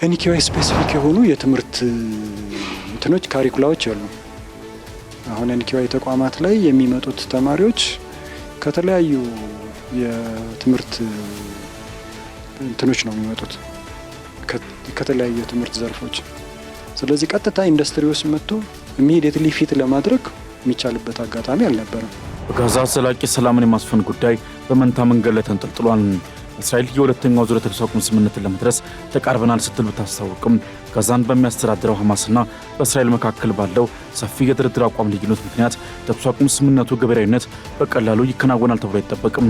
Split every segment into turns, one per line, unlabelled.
ኤንኪዋይ ስፔሲፊክ የሆኑ የትምህርት እንትኖች ካሪኩላዎች አሉ። አሁን ኤንኪዋይ ተቋማት ላይ የሚመጡት ተማሪዎች ከተለያዩ የትምህርት እንትኖች ነው የሚመጡት፣ ከተለያዩ የትምህርት ዘርፎች። ስለዚህ ቀጥታ ኢንዱስትሪ ውስጥ መጥቶ ኢሚዲየትሊ ፊት ለማድረግ የሚቻልበት አጋጣሚ አልነበረም።
በጋዛ ዘላቂ ሰላምን የማስፈን ጉዳይ በመንታ መንገድ ላይ ተንጠልጥሏል። እስራኤል የሁለተኛው ዙር የተኩስ አቁም ስምምነትን ለመድረስ ተቃርበናል ስትል ብታስታውቅም ጋዛን በሚያስተዳድረው ሐማስና በእስራኤል መካከል ባለው ሰፊ የድርድር አቋም ልዩነት ምክንያት ተኩስ አቁም ስምምነቱ ገበያዊነት በቀላሉ ይከናወናል ተብሎ አይጠበቅም።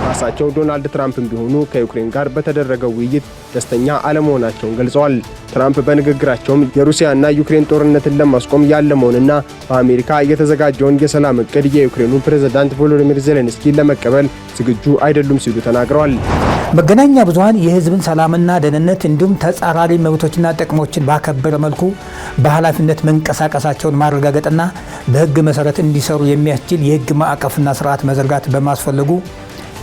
ራሳቸው ዶናልድ ትራምፕም ቢሆኑ ከዩክሬን ጋር በተደረገው ውይይት ደስተኛ አለመሆናቸውን ገልጸዋል። ትራምፕ በንግግራቸውም የሩሲያና ዩክሬን ጦርነትን ለማስቆም ያለመውንና በአሜሪካ የተዘጋጀውን የሰላም እቅድ የዩክሬኑ ፕሬዝዳንት ቮሎዲሚር ዜሌንስኪ ለመቀበል ዝግጁ አይደሉም ሲሉ ተናግረዋል።
መገናኛ ብዙሃን የህዝብን ሰላምና ደህንነት እንዲሁም ተጻራሪ መብቶችና ጥቅሞችን ባከበረ መልኩ በኃላፊነት መንቀሳቀሳቸውን ማረጋገጥና በህግ መሰረት እንዲሰሩ የሚያስችል የህግ ማዕቀፍና ስርዓት መዘርጋት በማስፈለጉ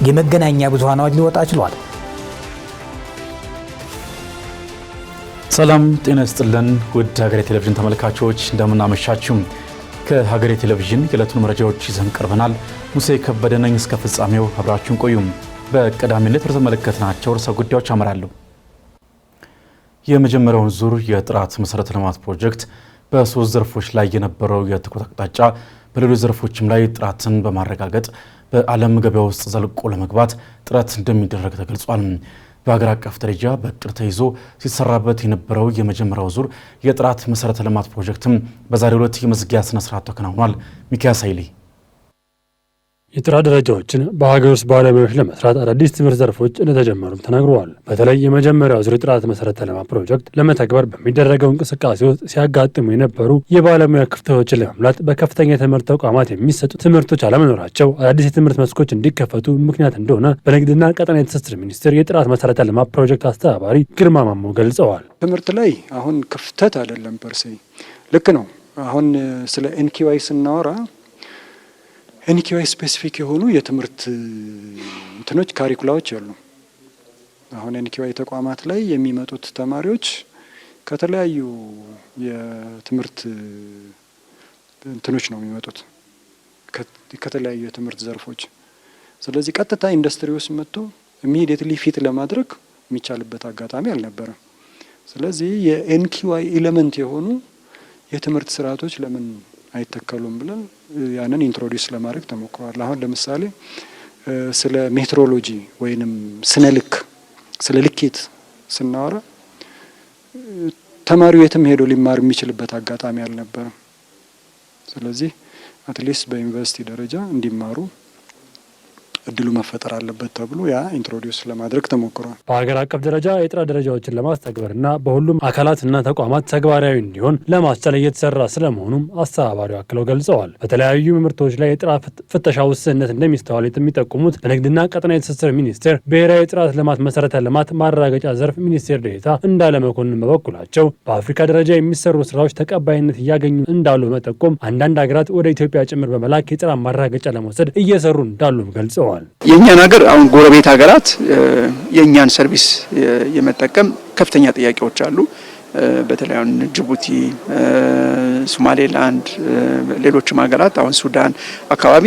የመገናኛ ብዙሃን አዋጅ ሊወጣ ችሏል።
ሰላም ጤና ይስጥልን ውድ ሀገሬ ቴሌቪዥን ተመልካቾች እንደምን አመሻችሁ። ከሀገሬ ቴሌቪዥን የዕለቱን መረጃዎች ይዘን ቀርበናል። ሙሴ ከበደ ነኝ። እስከ ፍጻሜው አብራችሁን ቆዩ። በቀዳሚነት የተመለከትናቸው ርዕሰ ጉዳዮች አመራለሁ። የመጀመሪያውን ዙር የጥራት መሰረተ ልማት ፕሮጀክት በሶስት ዘርፎች ላይ የነበረው የትኩረት አቅጣጫ በሌሎች ዘርፎችም ላይ ጥራትን በማረጋገጥ በዓለም ገበያ ውስጥ ዘልቆ ለመግባት ጥረት እንደሚደረግ ተገልጿል። በሀገር አቀፍ ደረጃ በእቅድ ተይዞ ሲሰራበት የነበረው የመጀመሪያው ዙር የጥራት መሰረተ ልማት ፕሮጀክትም በዛሬው ዕለት የመዝጊያ ስነ ስርዓት ተከናውኗል። ሚካኤል ኃይሌ
የጥራት ደረጃዎችን በሀገር ውስጥ ባለሙያዎች ለመስራት አዳዲስ ትምህርት ዘርፎች እንደተጀመሩም ተናግረዋል። በተለይ የመጀመሪያው ዙር የጥራት መሰረተ ልማት ፕሮጀክት ለመተግበር በሚደረገው እንቅስቃሴ ውስጥ ሲያጋጥሙ የነበሩ የባለሙያ ክፍተቶችን ለመሙላት በከፍተኛ የትምህርት ተቋማት የሚሰጡ ትምህርቶች አለመኖራቸው አዳዲስ የትምህርት መስኮች እንዲከፈቱ ምክንያት እንደሆነ በንግድና ቀጠናዊ ትስስር ሚኒስቴር የጥራት መሰረተ ልማት ፕሮጀክት አስተባባሪ ግርማ ማሞ ገልጸዋል።
ትምህርት ላይ አሁን ክፍተት አይደለም ፐርሴ ልክ ነው። አሁን ስለ ኤንኪዋይ ስናወራ ኤንኪዋይ ስፔሲፊክ የሆኑ የትምህርት እንትኖች ካሪኩላዎች አሉ። አሁን ኤንኪዋይ ተቋማት ላይ የሚመጡት ተማሪዎች ከተለያዩ የትምህርት እንትኖች ነው የሚመጡት፣ ከተለያዩ የትምህርት ዘርፎች። ስለዚህ ቀጥታ ኢንዱስትሪ ውስጥ መጥቶ ኢሚዲየትሊ ፊት ለማድረግ የሚቻልበት አጋጣሚ አልነበረም። ስለዚህ የኤንኪዋይ ኤሌመንት የሆኑ የትምህርት ስርዓቶች ለምን አይተከሉም ብለን ያንን ኢንትሮዲዩስ ለማድረግ ተሞክሯል። አሁን ለምሳሌ ስለ ሜትሮሎጂ ወይንም ስለ ልኬት ስናወራ ተማሪው የትም ሄዶ ሊማር የሚችልበት አጋጣሚ አልነበረም። ስለዚህ አትሊስት በዩኒቨርሲቲ ደረጃ እንዲማሩ እድሉ መፈጠር አለበት ተብሎ ያ ኢንትሮዲዩስ ለማድረግ ተሞክሯል።
በሀገር አቀፍ ደረጃ የጥራት ደረጃዎችን ለማስተግበርና በሁሉም አካላትና ተቋማት ተግባራዊ እንዲሆን ለማስቻል እየተሰራ ስለመሆኑም አስተባባሪው አክለው ገልጸዋል። በተለያዩ ምርቶች ላይ የጥራት ፍተሻ ውስንነት እንደሚስተዋል የሚጠቁሙት በንግድና ቀጠናዊ ትስስር ሚኒስቴር ብሔራዊ የጥራት ልማት መሰረተ ልማት ማረጋገጫ ዘርፍ ሚኒስቴር ዴኤታ እንዳለ መኮንን በበኩላቸው በአፍሪካ ደረጃ የሚሰሩ ስራዎች ተቀባይነት እያገኙ እንዳሉ በመጠቆም አንዳንድ ሀገራት ወደ ኢትዮጵያ ጭምር በመላክ የጥራት ማረጋገጫ ለመውሰድ እየሰሩ እንዳሉም ገልጸዋል።
የኛን ሀገር አሁን ጎረቤት ሀገራት የኛን ሰርቪስ የመጠቀም ከፍተኛ ጥያቄዎች አሉ። በተለይ አሁን ጅቡቲ፣ ሶማሌላንድ፣ ሌሎችም ሀገራት አሁን ሱዳን አካባቢ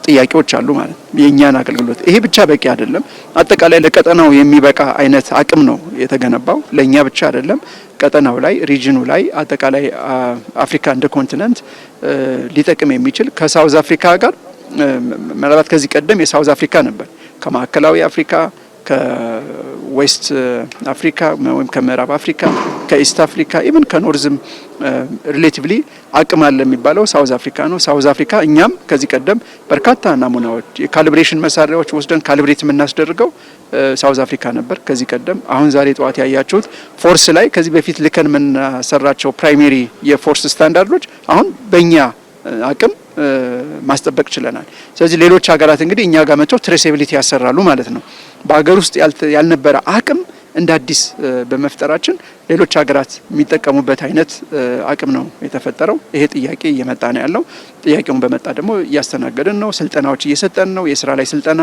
ጥያቄዎች አሉ ማለት የኛን አገልግሎት። ይሄ ብቻ በቂ አይደለም። አጠቃላይ ለቀጠናው የሚበቃ አይነት አቅም ነው የተገነባው። ለኛ ብቻ አይደለም፣ ቀጠናው ላይ ሪጅኑ ላይ አጠቃላይ አፍሪካ እንደ ኮንቲነንት ሊጠቅም የሚችል ከሳውዝ አፍሪካ ጋር ምናልባት ከዚህ ቀደም የሳውዝ አፍሪካ ነበር ከማዕከላዊ አፍሪካ ከዌስት አፍሪካ ወይም ከምዕራብ አፍሪካ ከኢስት አፍሪካ ኢቭን ከኖርዝም ሪሌቲቭሊ አቅም አለ የሚባለው ሳውዝ አፍሪካ ነው። ሳውዝ አፍሪካ እኛም ከዚህ ቀደም በርካታ ናሙናዎች የካሊብሬሽን መሳሪያዎች ወስደን ካሊብሬት የምናስደርገው ሳውዝ አፍሪካ ነበር ከዚህ ቀደም። አሁን ዛሬ ጠዋት ያያችሁት ፎርስ ላይ ከዚህ በፊት ልከን የምናሰራቸው ፕራይሜሪ የፎርስ ስታንዳርዶች አሁን በእኛ አቅም ማስጠበቅ ችለናል። ስለዚህ ሌሎች ሀገራት እንግዲህ እኛ ጋር መጥተው ትሬሴቢሊቲ ያሰራሉ ማለት ነው። በሀገር ውስጥ ያልነበረ አቅም እንደ አዲስ በመፍጠራችን ሌሎች ሀገራት የሚጠቀሙበት አይነት አቅም ነው የተፈጠረው። ይሄ ጥያቄ እየመጣ ነው ያለው። ጥያቄውን በመጣ ደግሞ እያስተናገድን ነው። ስልጠናዎች እየሰጠን ነው። የስራ ላይ ስልጠና፣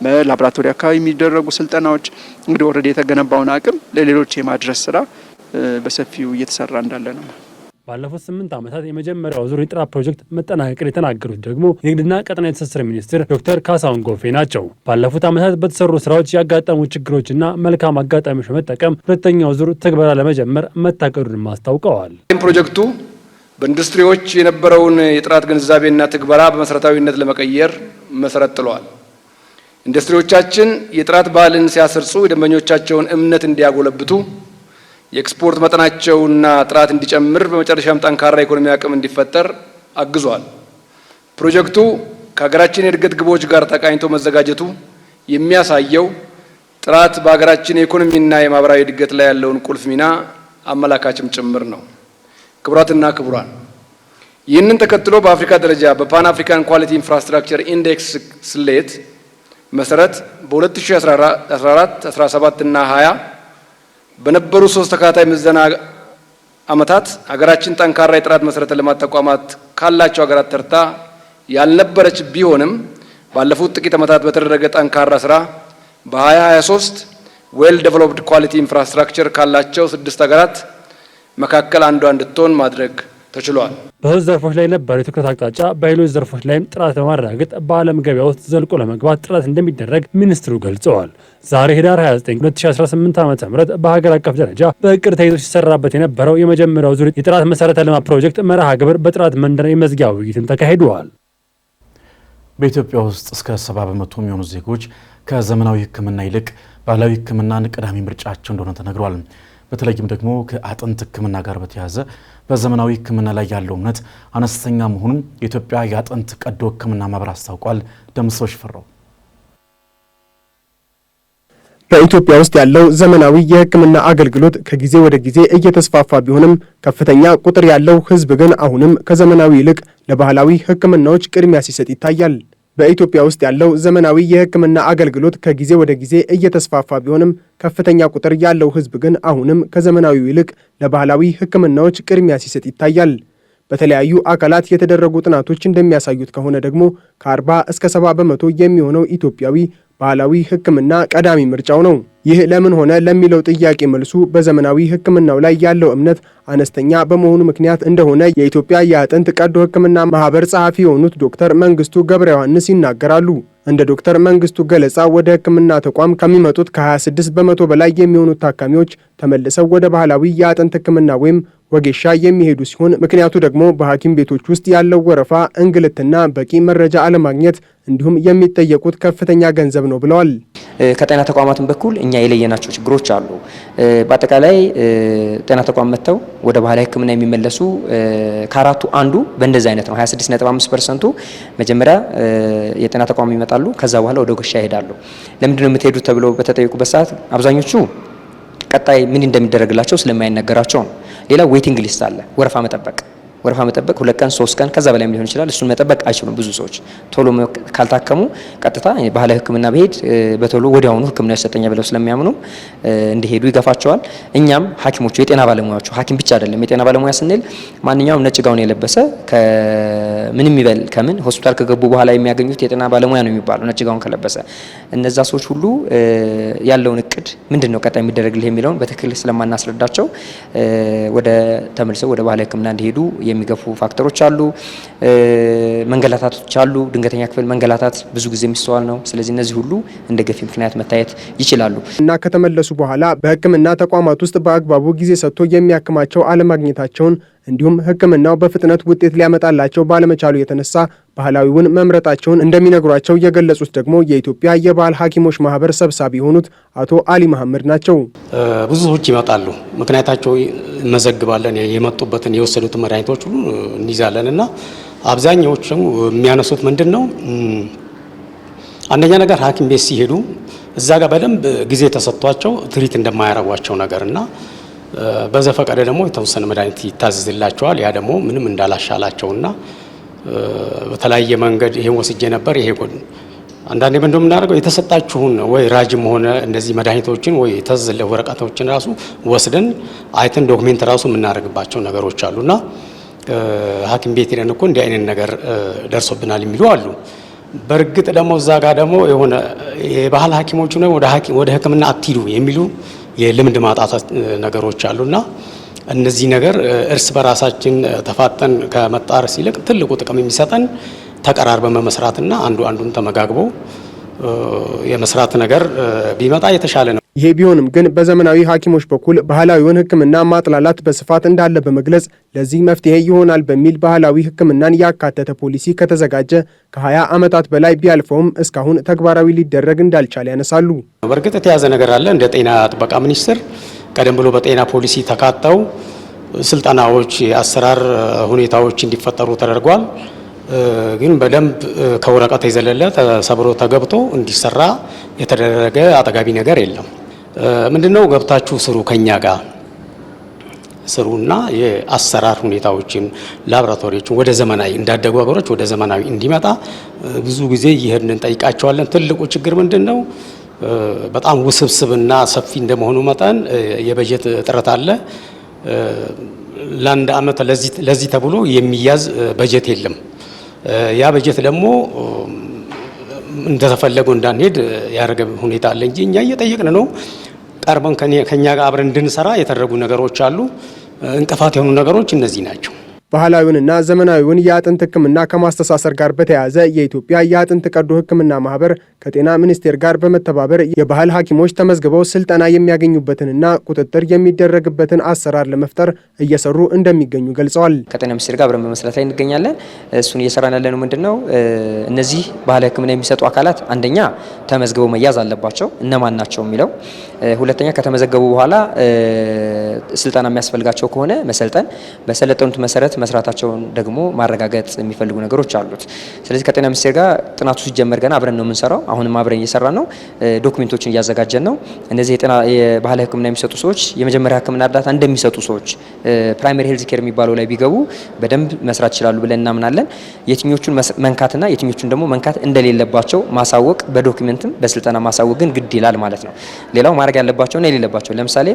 በላቦራቶሪ አካባቢ የሚደረጉ ስልጠናዎች እንግዲህ ኦልሬዲ የተገነባውን አቅም ለሌሎች የማድረስ ስራ በሰፊው እየተሰራ እንዳለ ነው።
ባለፉት 8 ዓመታት የመጀመሪያው ዙር የጥራት ፕሮጀክት መጠናቀቅን የተናገሩት ደግሞ የንግድና ቀጠናዊ ትስስር ሚኒስትር ዶክተር ካሳሁን ጎፌ ናቸው። ባለፉት ዓመታት በተሰሩ ስራዎች ያጋጠሙ ችግሮችና መልካም አጋጣሚዎች በመጠቀም ሁለተኛው ዙር ትግበራ ለመጀመር መታቀዱን አስታውቀዋል።
ፕሮጀክቱ በኢንዱስትሪዎች የነበረውን የጥራት ግንዛቤና ትግበራ በመሰረታዊነት ለመቀየር መሰረት ጥሏል። ኢንዱስትሪዎቻችን የጥራት ባህልን ሲያሰርጹ የደንበኞቻቸውን እምነት እንዲያጎለብቱ የኤክስፖርት መጠናቸውና ጥራት እንዲጨምር በመጨረሻም ጠንካራ ኢኮኖሚ አቅም እንዲፈጠር አግዟል። ፕሮጀክቱ ከሀገራችን የእድገት ግቦች ጋር ተቃኝቶ መዘጋጀቱ የሚያሳየው ጥራት በሀገራችን የኢኮኖሚና የማህበራዊ እድገት ላይ ያለውን ቁልፍ ሚና አመላካችም ጭምር ነው። ክቡራትና ክቡራን፣ ይህንን ተከትሎ በአፍሪካ ደረጃ በፓን አፍሪካን ኳሊቲ ኢንፍራስትራክቸር ኢንዴክስ ስሌት መሰረት በ2014፣ 17 እና 20 በነበሩ 3 ተከታታይ ምዘና ዓመታት ሀገራችን ጠንካራ የጥራት መሰረተ ልማት ተቋማት ካላቸው ሀገራት ተርታ ያልነበረች ቢሆንም ባለፉት ጥቂት ዓመታት በተደረገ ጠንካራ ስራ በ2023 ዌል ዴቨሎፕድ ኳሊቲ ኢንፍራስትራክቸር ካላቸው 6 ሀገራት መካከል አንዷ እንድትሆን ማድረግ ተችሏል።
በሁለት ዘርፎች ላይ የነበረው የትኩረት አቅጣጫ በሌሎች ዘርፎች ላይም ጥራት በማረጋገጥ በዓለም ገበያ ውስጥ ዘልቆ ለመግባት ጥረት እንደሚደረግ ሚኒስትሩ ገልጸዋል። ዛሬ ህዳር 29 2018 ዓ.ም በሀገር አቀፍ ደረጃ በእቅድ ተይዞ ሲሰራበት የነበረው የመጀመሪያው ዙር የጥራት መሰረተ ልማት ፕሮጀክት መርሃ ግብር በጥራት መንደር የመዝጊያ ውይይትም ተካሂደዋል።
በኢትዮጵያ ውስጥ እስከ 70% የሚሆኑ ዜጎች ከዘመናዊ ሕክምና ይልቅ ባህላዊ ሕክምናን ቀዳሚ ምርጫቸው እንደሆነ ተነግሯል። በተለይም ደግሞ ከአጥንት ሕክምና ጋር በተያያዘ በዘመናዊ ሕክምና ላይ ያለው እምነት አነስተኛ መሆኑን የኢትዮጵያ የአጥንት ቀዶ ሕክምና ማህበር አስታውቋል። ደምሰው ሽፈራው
በኢትዮጵያ ውስጥ ያለው ዘመናዊ የሕክምና አገልግሎት ከጊዜ ወደ ጊዜ እየተስፋፋ ቢሆንም ከፍተኛ ቁጥር ያለው ሕዝብ ግን አሁንም ከዘመናዊ ይልቅ ለባህላዊ ሕክምናዎች ቅድሚያ ሲሰጥ ይታያል። በኢትዮጵያ ውስጥ ያለው ዘመናዊ የሕክምና አገልግሎት ከጊዜ ወደ ጊዜ እየተስፋፋ ቢሆንም ከፍተኛ ቁጥር ያለው ሕዝብ ግን አሁንም ከዘመናዊው ይልቅ ለባህላዊ ሕክምናዎች ቅድሚያ ሲሰጥ ይታያል። በተለያዩ አካላት የተደረጉ ጥናቶች እንደሚያሳዩት ከሆነ ደግሞ ከ40 እስከ 70% የሚሆነው ኢትዮጵያዊ ባህላዊ ሕክምና ቀዳሚ ምርጫው ነው። ይህ ለምን ሆነ ለሚለው ጥያቄ መልሱ በዘመናዊ ሕክምናው ላይ ያለው እምነት አነስተኛ በመሆኑ ምክንያት እንደሆነ የኢትዮጵያ የአጥንት ቀዶ ሕክምና ማህበር ጸሐፊ የሆኑት ዶክተር መንግስቱ ገብረ ዮሐንስ ይናገራሉ። እንደ ዶክተር መንግስቱ ገለጻ ወደ ሕክምና ተቋም ከሚመጡት ከ26% በላይ የሚሆኑት ታካሚዎች ተመልሰው ወደ ባህላዊ የአጥንት ሕክምና ወይም ወጌሻ የሚሄዱ ሲሆን ምክንያቱ ደግሞ በሐኪም ቤቶች ውስጥ ያለው ወረፋ፣ እንግልትና በቂ መረጃ አለማግኘት እንዲሁም የሚጠየቁት ከፍተኛ ገንዘብ ነው ብለዋል።
ከጤና ተቋማትን በኩል እኛ የለየናቸው ችግሮች አሉ። በአጠቃላይ ጤና ተቋም መጥተው ወደ ባህላዊ ሕክምና የሚመለሱ ከአራቱ አንዱ በእንደዚህ አይነት ነው። 26.5% መጀመሪያ የጤና ተቋም ይመጣሉ፣ ከዛ በኋላ ወደ ወጌሻ ይሄዳሉ። ለምንድን ነው የምትሄዱት ተብለው በተጠየቁበት ሰዓት አብዛኞቹ ቀጣይ ምን እንደሚደረግላቸው ስለማይነገራቸው ነው። ሌላ ዌቲንግ ሊስት አለ፣ ወረፋ መጠበቅ 2 ቀን 3 ቀን ከዛ በላይ ሊሆን ይችላል። እሱን መጠበቅ አይችሉም። ብዙ ሰዎች ቶሎ ካልታከሙ ቀጥታ ባህላዊ ሕክምና በሄድ በቶሎ ወዲያውኑ ሕክምና ይሰጠኛል ብለው ስለሚያምኑ እንዲሄዱ ይገፋቸዋል። እኛም ሐኪሞቹ የጤና ባለሙያዎቹ ሐኪም ብቻ አይደለም። የጤና ባለሙያ ስንል ማንኛውም ነጭ ጋውን የለበሰ ከምንም ይበል ከምን ሆስፒታል ከገቡ በኋላ የሚያገኙት የጤና ባለሙያ ነው የሚባለው ነጭ ጋውን ከለበሰ። እነዛ ሰዎች ሁሉ ያለውን እቅድ ምንድነው ቀጣይ የሚደረግልህ የሚለውን በትክክል ስለማናስረዳቸው ወደ ተመልሰው ወደ ባህላዊ ሕክምና እንዲሄዱ የሚገፉ ፋክተሮች አሉ። መንገላታቶች አሉ። ድንገተኛ ክፍል መንገላታት ብዙ ጊዜ የሚስተዋል ነው። ስለዚህ እነዚህ ሁሉ እንደ ገፊ ምክንያት መታየት ይችላሉ
እና ከተመለሱ በኋላ በሕክምና ተቋማት ውስጥ በአግባቡ ጊዜ ሰጥቶ የሚያክማቸው አለማግኘታቸውን እንዲሁም ሕክምናው በፍጥነት ውጤት ሊያመጣላቸው ባለመቻሉ የተነሳ ባህላዊውን መምረጣቸውን እንደሚነግሯቸው የገለጹት ደግሞ የኢትዮጵያ የባህል ሐኪሞች ማህበር ሰብሳቢ የሆኑት አቶ አሊ መሐመድ ናቸው።
ብዙ ሰዎች ይመጣሉ። ምክንያታቸው እንመዘግባለን። የመጡበትን የወሰዱትን መድኃኒቶች ሁሉ እንይዛለን እና አብዛኛዎቹ የሚያነሱት ምንድን ነው? አንደኛ ነገር ሐኪም ቤት ሲሄዱ እዛ ጋር በደንብ ጊዜ ተሰጥቷቸው ትሪት እንደማያረጓቸው ነገር እና በዘፈቀደ ደግሞ የተወሰነ መድኃኒት ይታዘዝላቸዋል። ያ ደግሞ ምንም እንዳላሻላቸውና በተለያየ መንገድ ይሄን ወስጄ ነበር ይሄ ጎን አንዳንዴ ምን እንደምናደርገው የተሰጣችሁን ወይ ራጅም ሆነ እንደዚህ መድኃኒቶችን ወይ የተዘለ ወረቀቶችን ራሱ ወስደን አይተን ዶክሜንት ራሱ የምናደርግባቸው ነገሮች አሉና ሐኪም ቤት ሄደን እኮ እንዲህ አይነት ነገር ደርሶብናል የሚሉ አሉ። በእርግጥ ደግሞ እዛ ጋር ደግሞ የሆነ የባህል ሐኪሞቹ ነው ወደ ሕክምና አትሂዱ የሚሉ የልምድ ማጣት ነገሮች አሉና እነዚህ ነገር እርስ በራሳችን ተፋጠን ከመጣረስ ይልቅ ትልቁ ጥቅም የሚሰጠን ተቀራርበን መስራትና አንዱን ተመጋግቦ የመስራት ነገር ቢመጣ የተሻለ ነው።
ይሄ ቢሆንም ግን በዘመናዊ ሐኪሞች በኩል ባህላዊውን ሕክምና ማጥላላት በስፋት እንዳለ በመግለጽ ለዚህ መፍትሄ ይሆናል በሚል ባህላዊ ሕክምናን ያካተተ ፖሊሲ ከተዘጋጀ ከ20 ዓመታት በላይ ቢያልፈውም እስካሁን ተግባራዊ ሊደረግ እንዳልቻለ ያነሳሉ።
በእርግጥ የተያዘ ነገር አለ። እንደ ጤና ጥበቃ ሚኒስቴር ቀደም ብሎ በጤና ፖሊሲ ተካተው ስልጠናዎች፣ የአሰራር ሁኔታዎች እንዲፈጠሩ ተደርጓል። ግን በደንብ ከወረቀት የዘለለ ተሰብሮ ተገብቶ እንዲሰራ የተደረገ አጠጋቢ ነገር የለም። ምንድነው ገብታችሁ ስሩ ከኛ ጋር ስሩና የአሰራር ሁኔታዎችን ላቦራቶሪዎችን ወደ ዘመናዊ እንዳደጉ ሀገሮች ወደ ዘመናዊ እንዲመጣ ብዙ ጊዜ ይሄንን እንጠይቃቸዋለን። ትልቁ ችግር ምንድነው? በጣም ውስብስብና ሰፊ እንደመሆኑ መጠን የበጀት እጥረት አለ። ለአንድ ዓመት ለዚህ ተብሎ የሚያዝ በጀት የለም። ያ በጀት ደግሞ እንደተፈለገው እንዳንሄድ ያደረገ ሁኔታ አለ እንጂ እኛ እየጠየቅን ነው። ቀርበን ከኛ ጋር አብረን እንድንሰራ የተደረጉ ነገሮች አሉ። እንቅፋት የሆኑ ነገሮች እነዚህ ናቸው።
ባህላዊውንና ዘመናዊውን የአጥንት ሕክምና ከማስተሳሰር ጋር በተያያዘ የኢትዮጵያ የአጥንት ቀዶ ሕክምና ማህበር ከጤና ሚኒስቴር ጋር በመተባበር የባህል ሐኪሞች ተመዝግበው ስልጠና የሚያገኙበትንና ቁጥጥር የሚደረግበትን አሰራር ለመፍጠር እየሰሩ እንደሚገኙ ገልጸዋል።
ከጤና ሚኒስቴር ጋር አብረን በመስራት ላይ እንገኛለን። እሱን እየሰራን ያለነው ምንድነው? እነዚህ ባህላዊ ሕክምና የሚሰጡ አካላት አንደኛ ተመዝግበው መያዝ አለባቸው፣ እነማን ናቸው የሚለው። ሁለተኛ ከተመዘገቡ በኋላ ስልጠና የሚያስፈልጋቸው ከሆነ መሰልጠን፣ በሰለጠኑት መሰረት መስራታቸውን ደግሞ ማረጋገጥ የሚፈልጉ ነገሮች አሉት። ስለዚህ ከጤና ሚኒስቴር ጋር ጥናቱ ሲጀመር ገና አብረን ነው የምንሰራው። አሁንም አብረን እየሰራን ነው። ዶክሜንቶችን እያዘጋጀን ነው። እነዚህ የባህላዊ ሕክምና የሚሰጡ ሰዎች የመጀመሪያ ሕክምና እርዳታ እንደሚሰጡ ሰዎች ፕራይመሪ ሄልዝ ኬር የሚባለው ላይ ቢገቡ በደንብ መስራት ይችላሉ ብለን እናምናለን። የትኞቹን መንካትና የትኞቹን ደግሞ መንካት እንደሌለባቸው ማሳወቅ፣ በዶክሜንትም በስልጠና ማሳወቅ ግን ግድ ይላል ማለት ነው። ሌላው ማድረግ ያለባቸውና የሌለባቸው ለምሳሌ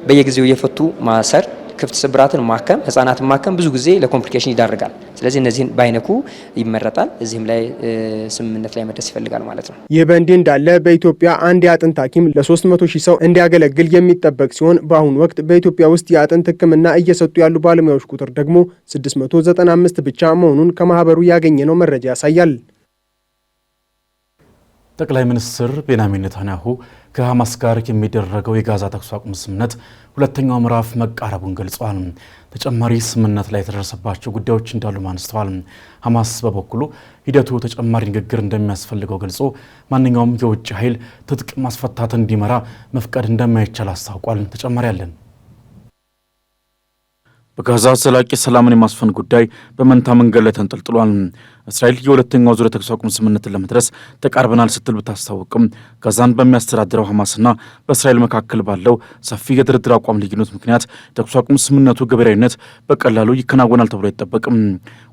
በየጊዜው እየፈቱ ማሰር፣ ክፍት ስብራትን ማከም፣ ህጻናትን ማከም ብዙ ጊዜ ለኮምፕሊኬሽን ይዳርጋል። ስለዚህ እነዚህን ባይነኩ ይመረጣል። እዚህም ላይ ስምምነት ላይ መድረስ ይፈልጋል ማለት ነው።
ይህ በእንዲህ እንዳለ በኢትዮጵያ አንድ የአጥንት ሐኪም ለ300,000 ሰው እንዲያገለግል የሚጠበቅ ሲሆን በአሁኑ ወቅት በኢትዮጵያ ውስጥ የአጥንት ሕክምና እየሰጡ ያሉ ባለሙያዎች ቁጥር ደግሞ 695 ብቻ መሆኑን ከማህበሩ ያገኘነው መረጃ ያሳያል።
ጠቅላይ ሚኒስትር ቤንያሚን ኔታንያሁ ከሐማስ ጋር የሚደረገው የጋዛ ተኩስ አቁም ስምምነት ሁለተኛው ምዕራፍ መቃረቡን ገልጸዋል። ተጨማሪ ስምምነት ላይ የተደረሰባቸው ጉዳዮች እንዳሉ አንስተዋል። ሐማስ በበኩሉ ሂደቱ ተጨማሪ ንግግር እንደሚያስፈልገው ገልጾ ማንኛውም የውጭ ኃይል ትጥቅ ማስፈታት እንዲመራ መፍቀድ እንደማይቻል አስታውቋል። ተጨማሪ አለን። በጋዛ ዘላቂ ሰላምን የማስፈን ጉዳይ በመንታ መንገድ ላይ ተንጠልጥሏል። እስራኤል የሁለተኛው ዙር የተኩስ አቁም ስምምነትን ለመድረስ ተቃርበናል ስትል ብታስታውቅም ጋዛን በሚያስተዳድረው ሐማስና በእስራኤል መካከል ባለው ሰፊ የድርድር አቋም ልዩነት ምክንያት የተኩስ አቁም ስምምነቱ ገቢራዊነት በቀላሉ ይከናወናል ተብሎ አይጠበቅም።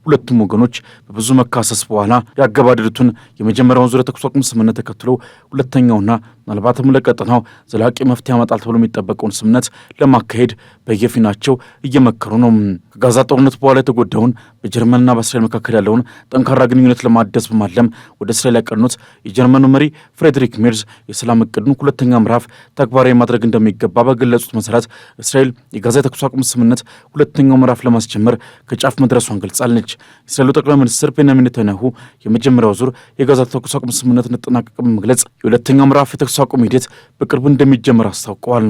ሁለቱም ወገኖች በብዙ መካሰስ በኋላ ያገባደዱትን የመጀመሪያውን ዙር የተኩስ አቁም ስምምነት ተከትሎ ሁለተኛውና ምናልባትም ለቀጠናው ዘላቂ መፍትሄ ያመጣል ተብሎ የሚጠበቀውን ስምምነት ለማካሄድ በየፊናቸው እየመከሩ ነው። ከጋዛ ጦርነት በኋላ የተጎዳውን በጀርመንና በእስራኤል መካከል ያለውን ጠንካራ ግንኙነት ለማደስ በማለም ወደ እስራኤል ያቀኑት የጀርመኑ መሪ ፍሬድሪክ ሜርዝ የሰላም እቅዱን ሁለተኛ ምዕራፍ ተግባራዊ ማድረግ እንደሚገባ በገለጹት መሰረት እስራኤል የጋዛ የተኩስ አቁም ስምምነት ሁለተኛው ምዕራፍ ለማስጀመር ከጫፍ መድረሷን ገልጻለች። የእስራኤሉ ጠቅላይ ሚኒስትር ቤንያሚን ኔታንያሁ የመጀመሪያው ዙር የጋዛ የተኩስ አቁም ስምምነት እንደተጠናቀቀ በመግለጽ የሁለተኛው ምዕራፍ የተኩስ አቁም ሂደት በቅርቡ እንደሚጀመር አስታውቀዋል።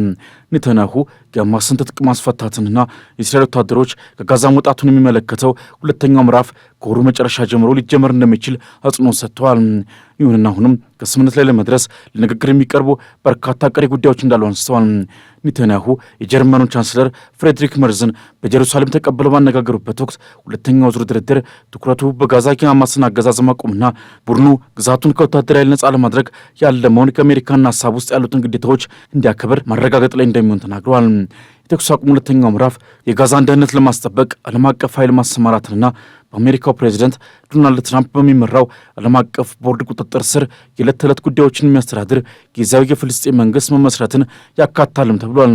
ኔታንያሁ የሐማስን ትጥቅ ማስፈታትንና የእስራኤል ወታደሮች ከጋዛ መውጣቱን የሚመለከተው ሁለተኛው ምዕራፍ ከወሩ መጨረሻ ጀምሮ ሊጀመር እንደሚችል አጽንኦት ሰጥተዋል። ይሁንና አሁንም ከስምምነት ላይ ለመድረስ ለንግግር የሚቀርቡ በርካታ ቀሪ ጉዳዮች እንዳሉ አንስተዋል። ኔታንያሁ የጀርመኑን ቻንስለር ፍሬድሪክ መርዝን በጀሩሳሌም ተቀብለው ባነጋገሩበት ወቅት ሁለተኛው ዙር ድርድር ትኩረቱ በጋዛ የሐማስን አገዛዝ ማቆምና ቡድኑ ግዛቱን ከወታደራዊ ኃይል ነጻ ለማድረግ ያለመውን ከአሜሪካና ሀሳብ ውስጥ ያሉትን ግዴታዎች እንዲያከብር ማረጋገጥ ላይ እንደሚሆን ተናግረዋል። የተኩስ አቁም ሁለተኛው ምዕራፍ የጋዛን ደህንነት ለማስጠበቅ ዓለም አቀፍ ኃይል ማሰማራትንና በአሜሪካው ፕሬዚደንት ዶናልድ ትራምፕ በሚመራው ዓለም አቀፍ ቦርድ ቁጥጥር ስር የዕለት ተዕለት ጉዳዮችን የሚያስተዳድር ጊዜያዊ የፍልስጤም መንግስት መመስረትን ያካታልም ተብሏል።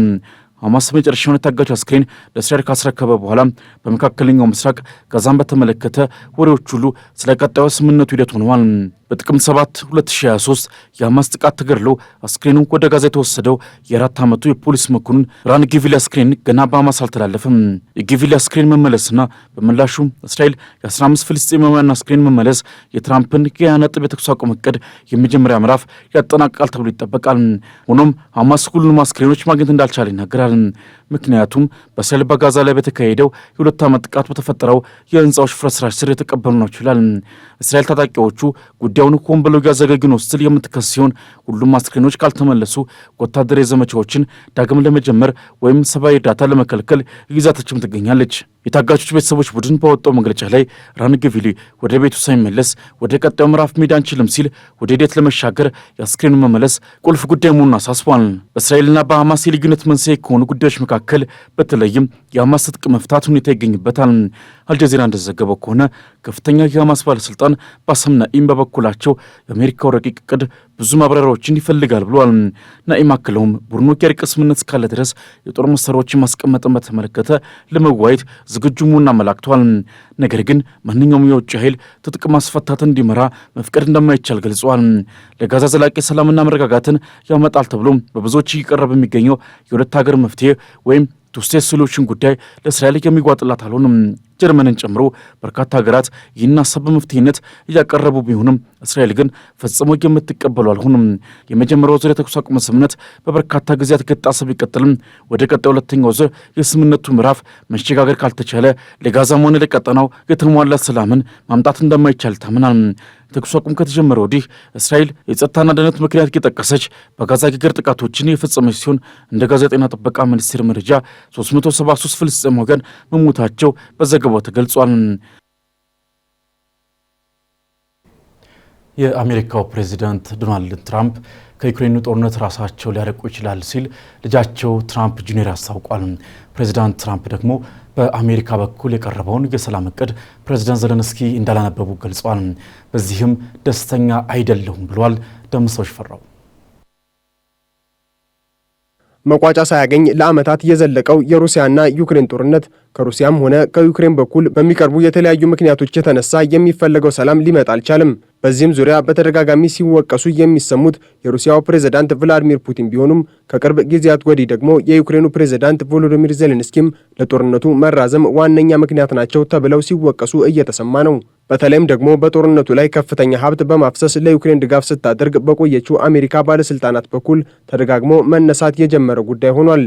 ሐማስ መጨረሻውን የታጋች አስክሬን ለእስራኤል ካስረከበ በኋላ በመካከለኛው ምስራቅ ጋዛን በተመለከተ ወሬዎች ሁሉ ስለ ቀጣዩ ስምምነቱ ሂደት ሆነዋል። በጥቅምት 7 2023 የሐማስ ጥቃት ተገድሎ አስክሬኑ ወደ ጋዛ የተወሰደው የ4 ዓመቱ የፖሊስ መኮንን ራን ጊቪሊ አስክሬን ገና በሐማስ አልተላለፈም። የጊቪሊ አስክሬን መመለስና በምላሹ እስራኤል የ15 ፍልስጤማውያን አስክሬን መመለስ የትራምፕን የ20 ነጥብ የተኩስ አቁም እቅድ የመጀመሪያ ምዕራፍ ያጠናቅቃል ተብሎ ይጠበቃል። ሆኖም ሐማስ ሁሉንም አስክሬኖች ማግኘት እንዳልቻለ ይናገራል። ምክንያቱም በእስራኤል በጋዛ ላይ በተካሄደው የ2 ዓመት ጥቃት በተፈጠረው የህንፃዎች ፍርስራሽ ስር የተቀበሉ ነው ይችላል። እስራኤል ታጣቂዎቹ ጉዳዩን ሆን ብለው እያዘገዩ ነው ስትል የምትከስ ሲሆን ሁሉም አስክሬኖች ካልተመለሱ ወታደራዊ ዘመቻዎችን ዳግም ለመጀመር ወይም ሰብአዊ እርዳታ ለመከልከል ይዛተችም ትገኛለች። የታጋቾች ቤተሰቦች ቡድን ባወጣው መግለጫ ላይ ራን ጊቪሊ ወደ ቤቱ ሳይመለስ ወደ ቀጣዩ ምዕራፍ መሄድ አንችልም ሲል ወደ ሂደት ለመሻገር የአስክሬኑ መመለስ ቁልፍ ጉዳይ መሆኑን አሳስቧል። በእስራኤልና በሐማስ የልዩነት መንስኤ ከሆኑ ጉዳዮች መካከል በተለይም የሐማስ ትጥቅ መፍታት ሁኔታ ይገኝበታል። አልጀዚራ እንደዘገበው ከሆነ ከፍተኛ የሐማስ ባለስልጣን ባሰም ናኢም በበኩላቸው የአሜሪካው ረቂቅ እቅድ ብዙ ማብራሪያዎችን ይፈልጋል ብለዋል። ናኢም አክለውም ቡድኑ የእርቅ ስምምነት እስካለ ድረስ የጦር መሳሪያዎችን ማስቀመጥን በተመለከተ ለመዋየት ዝግጁ መሆኑን አመላክተዋል። ነገር ግን ማንኛውም የውጭ ኃይል ትጥቅ ማስፈታትን እንዲመራ መፍቀድ እንደማይቻል ገልጸዋል። ለጋዛ ዘላቂ ሰላምና መረጋጋትን ያመጣል ተብሎ በብዙዎች እየቀረበ የሚገኘው የሁለት ሀገር መፍትሄ ወይም ቱ ስቴት ሶሉሽን ጉዳይ ለእስራኤል የሚጓጥላት አልሆንም። ጀርመንን ጨምሮ በርካታ ሀገራት ይህን ሀሳብ በመፍትሄነት እያቀረቡ ቢሆንም እስራኤል ግን ፈጽሞ የምትቀበሉ አልሆንም። የመጀመሪያው ዙር የተኩስ አቁም ስምምነት በበርካታ ጊዜያት ከጣሰ ቢቀጥልም ወደ ቀጣዩ ሁለተኛው ዙር የስምምነቱ ምዕራፍ መሸጋገር ካልተቻለ ለጋዛም ሆነ ለቀጠናው የተሟላ ሰላምን ማምጣት እንደማይቻል ታምናል። የተኩስ አቁም ከተጀመረ ወዲህ እስራኤል የጸጥታና ደህንነት ምክንያት እየጠቀሰች በጋዛ የአየር ጥቃቶችን የፈጸመች ሲሆን እንደ ጋዛ ጤና ጥበቃ ሚኒስቴር መረጃ 373 ፍልስጤማውያን መሞታቸው በዘገባው ተገልጿል። የአሜሪካው ፕሬዚዳንት ዶናልድ ትራምፕ ከዩክሬኑ ጦርነት ራሳቸው ሊያርቁ ይችላል ሲል ልጃቸው ትራምፕ ጁኒየር አስታውቋል። ፕሬዚዳንት ትራምፕ ደግሞ በአሜሪካ በኩል የቀረበውን የሰላም እቅድ ፕሬዚዳንት ዘለንስኪ እንዳላነበቡ ገልጸዋል። በዚህም ደስተኛ አይደለሁም ብሏል። ደምሰው ሽፈራው
መቋጫ ሳያገኝ ለዓመታት የዘለቀው የሩሲያና ዩክሬን ጦርነት ከሩሲያም ሆነ ከዩክሬን በኩል በሚቀርቡ የተለያዩ ምክንያቶች የተነሳ የሚፈለገው ሰላም ሊመጣ አልቻለም። በዚህም ዙሪያ በተደጋጋሚ ሲወቀሱ የሚሰሙት የሩሲያው ፕሬዝዳንት ቭላዲሚር ፑቲን ቢሆኑም ከቅርብ ጊዜያት ወዲህ ደግሞ የዩክሬኑ ፕሬዝዳንት ቮሎዲሚር ዜሌንስኪም ለጦርነቱ መራዘም ዋነኛ ምክንያት ናቸው ተብለው ሲወቀሱ እየተሰማ ነው። በተለይም ደግሞ በጦርነቱ ላይ ከፍተኛ ሀብት በማፍሰስ ለዩክሬን ድጋፍ ስታደርግ በቆየችው አሜሪካ ባለስልጣናት በኩል ተደጋግሞ መነሳት የጀመረ ጉዳይ ሆኗል።